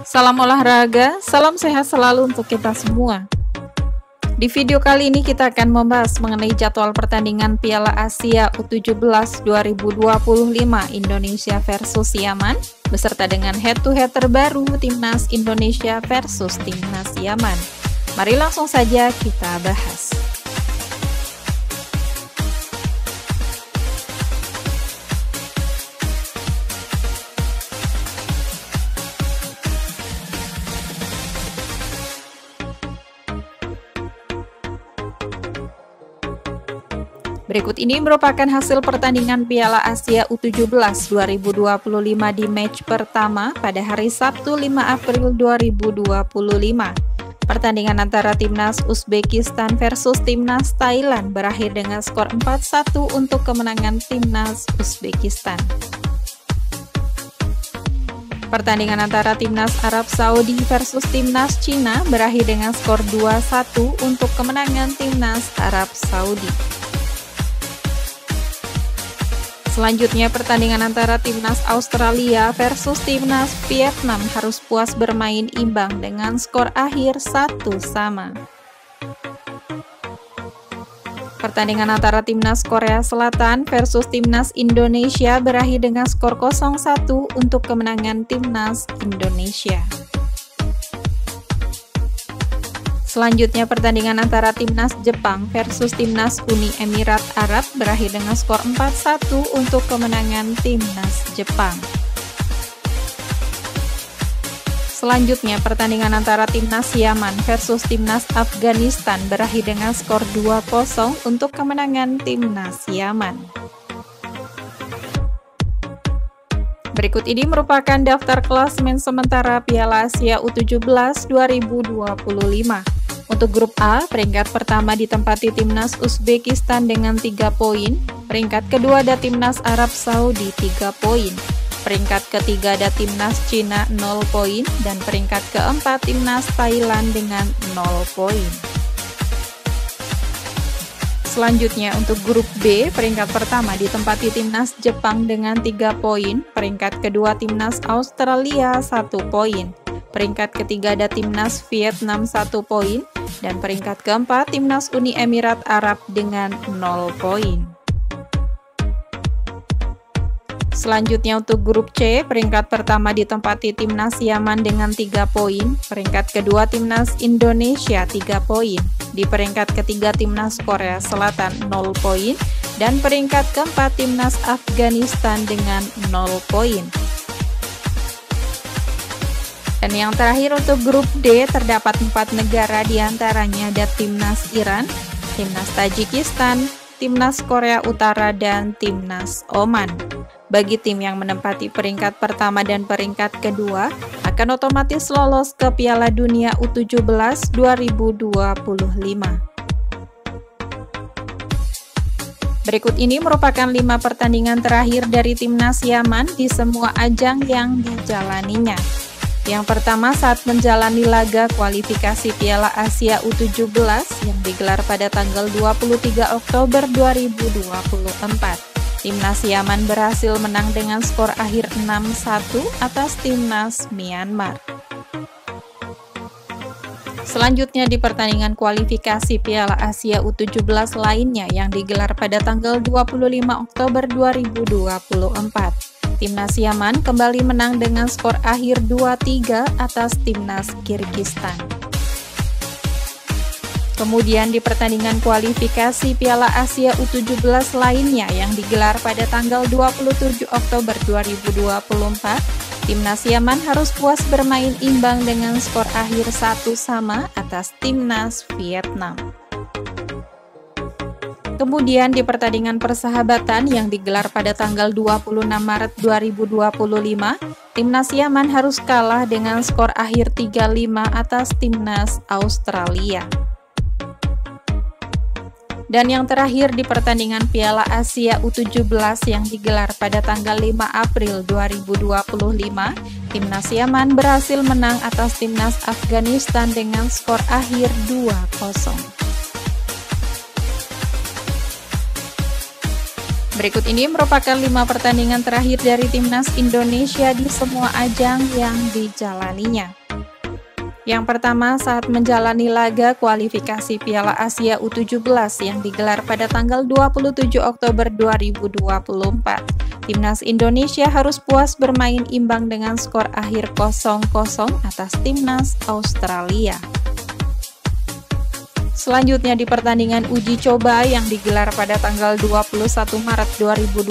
Salam olahraga, salam sehat selalu untuk kita semua. Di video kali ini kita akan membahas mengenai jadwal pertandingan Piala Asia U17 2025 Indonesia versus Yaman, beserta dengan head-to-head terbaru Timnas Indonesia versus Timnas Yaman. Mari langsung saja kita bahas. Berikut ini merupakan hasil pertandingan Piala Asia U17 2025 di match pertama pada hari Sabtu 5 April 2025. Pertandingan antara Timnas Uzbekistan versus Timnas Thailand berakhir dengan skor 4-1 untuk kemenangan Timnas Uzbekistan. Pertandingan antara Timnas Arab Saudi versus Timnas Cina berakhir dengan skor 2-1 untuk kemenangan Timnas Arab Saudi. Selanjutnya, pertandingan antara Timnas Australia versus Timnas Vietnam harus puas bermain imbang dengan skor akhir 1-1. Pertandingan antara Timnas Korea Selatan versus Timnas Indonesia berakhir dengan skor 0-1 untuk kemenangan Timnas Indonesia. Selanjutnya, pertandingan antara Timnas Jepang versus Timnas Uni Emirat Arab berakhir dengan skor 4-1 untuk kemenangan Timnas Jepang. Selanjutnya, pertandingan antara Timnas Yaman versus Timnas Afghanistan berakhir dengan skor 2-0 untuk kemenangan Timnas Yaman. Berikut ini merupakan daftar klasemen sementara Piala Asia U17 2025. Untuk grup A, peringkat pertama ditempati Timnas Uzbekistan dengan 3 poin, peringkat kedua ada Timnas Arab Saudi 3 poin, peringkat ketiga ada Timnas Cina 0 poin, dan peringkat keempat Timnas Thailand dengan 0 poin. Selanjutnya untuk grup B, peringkat pertama ditempati Timnas Jepang dengan 3 poin, peringkat kedua Timnas Australia 1 poin, peringkat ketiga ada Timnas Vietnam 1 poin, dan peringkat keempat Timnas Uni Emirat Arab dengan 0 poin. Selanjutnya untuk grup C, peringkat pertama ditempati Timnas Yaman dengan 3 poin, peringkat kedua Timnas Indonesia 3 poin, di peringkat ketiga Timnas Korea Selatan 0 poin, dan peringkat keempat Timnas Afghanistan dengan 0 poin. Dan yang terakhir untuk grup D, terdapat 4 negara, diantaranya ada Timnas Iran, Timnas Tajikistan, Timnas Korea Utara, dan Timnas Oman. Bagi tim yang menempati peringkat pertama dan peringkat kedua, akan otomatis lolos ke Piala Dunia U17 2025. Berikut ini merupakan 5 pertandingan terakhir dari Timnas Yaman di semua ajang yang dijalaninya. Yang pertama, saat menjalani laga kualifikasi Piala Asia U17 yang digelar pada tanggal 23 Oktober 2024. Timnas Yaman berhasil menang dengan skor akhir 6-1 atas Timnas Myanmar. Selanjutnya di pertandingan kualifikasi Piala Asia U17 lainnya yang digelar pada tanggal 25 Oktober 2024. Timnas Yaman kembali menang dengan skor akhir 2-3 atas Timnas Kirgistan. Kemudian di pertandingan kualifikasi Piala Asia U17 lainnya yang digelar pada tanggal 27 Oktober 2024, Timnas Yaman harus puas bermain imbang dengan skor akhir 1-1 atas Timnas Vietnam. Kemudian di pertandingan persahabatan yang digelar pada tanggal 26 Maret 2025, Timnas Yaman harus kalah dengan skor akhir 3-5 atas Timnas Australia. Dan yang terakhir di pertandingan Piala Asia U17 yang digelar pada tanggal 5 April 2025, Timnas Yaman berhasil menang atas Timnas Afghanistan dengan skor akhir 2-0. Berikut ini merupakan 5 pertandingan terakhir dari Timnas Indonesia di semua ajang yang dijalaninya. Yang pertama, saat menjalani laga kualifikasi Piala Asia U17 yang digelar pada tanggal 27 Oktober 2024. Timnas Indonesia harus puas bermain imbang dengan skor akhir 0-0 atas Timnas Australia. Selanjutnya di pertandingan uji coba yang digelar pada tanggal 21 Maret 2025,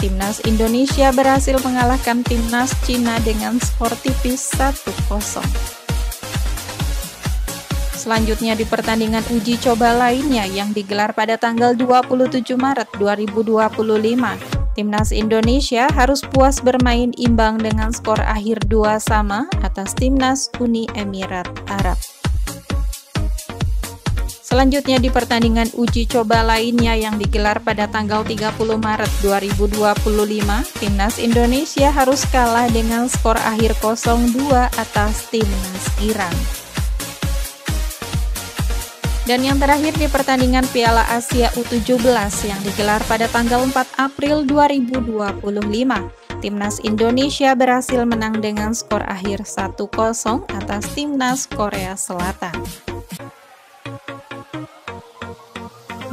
Timnas Indonesia berhasil mengalahkan Timnas Cina dengan skor tipis 1-0. Selanjutnya di pertandingan uji coba lainnya yang digelar pada tanggal 27 Maret 2025, Timnas Indonesia harus puas bermain imbang dengan skor akhir 2-2 atas Timnas Uni Emirat Arab. Selanjutnya di pertandingan uji coba lainnya yang digelar pada tanggal 30 Maret 2025, Timnas Indonesia harus kalah dengan skor akhir 0-2 atas Timnas Iran. Dan yang terakhir di pertandingan Piala Asia U17 yang digelar pada tanggal 4 April 2025, Timnas Indonesia berhasil menang dengan skor akhir 1-0 atas Timnas Korea Selatan.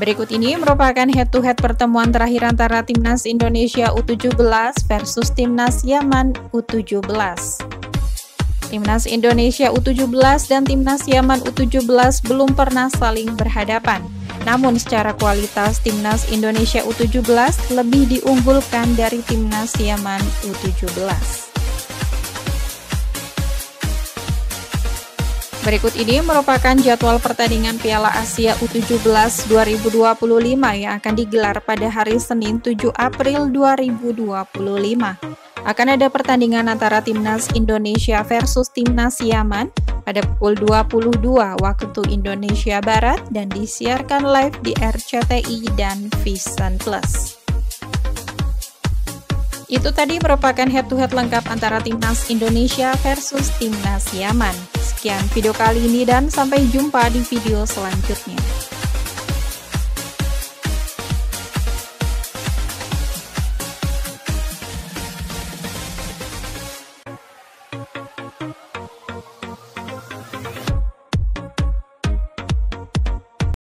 Berikut ini merupakan head-to-head pertemuan terakhir antara Timnas Indonesia U17 versus Timnas Yaman U17. Timnas Indonesia U17 dan Timnas Yaman U17 belum pernah saling berhadapan. Namun secara kualitas Timnas Indonesia U17 lebih diunggulkan dari Timnas Yaman U17. Berikut ini merupakan jadwal pertandingan Piala Asia U17 2025 yang akan digelar pada hari Senin 7 April 2025. Akan ada pertandingan antara Timnas Indonesia versus Timnas Yaman pada pukul 22 waktu Indonesia Barat dan disiarkan live di RCTI dan Vision Plus. Itu tadi merupakan head-to-head lengkap antara Timnas Indonesia versus Timnas Yaman. Sekian video kali ini dan sampai jumpa di video selanjutnya.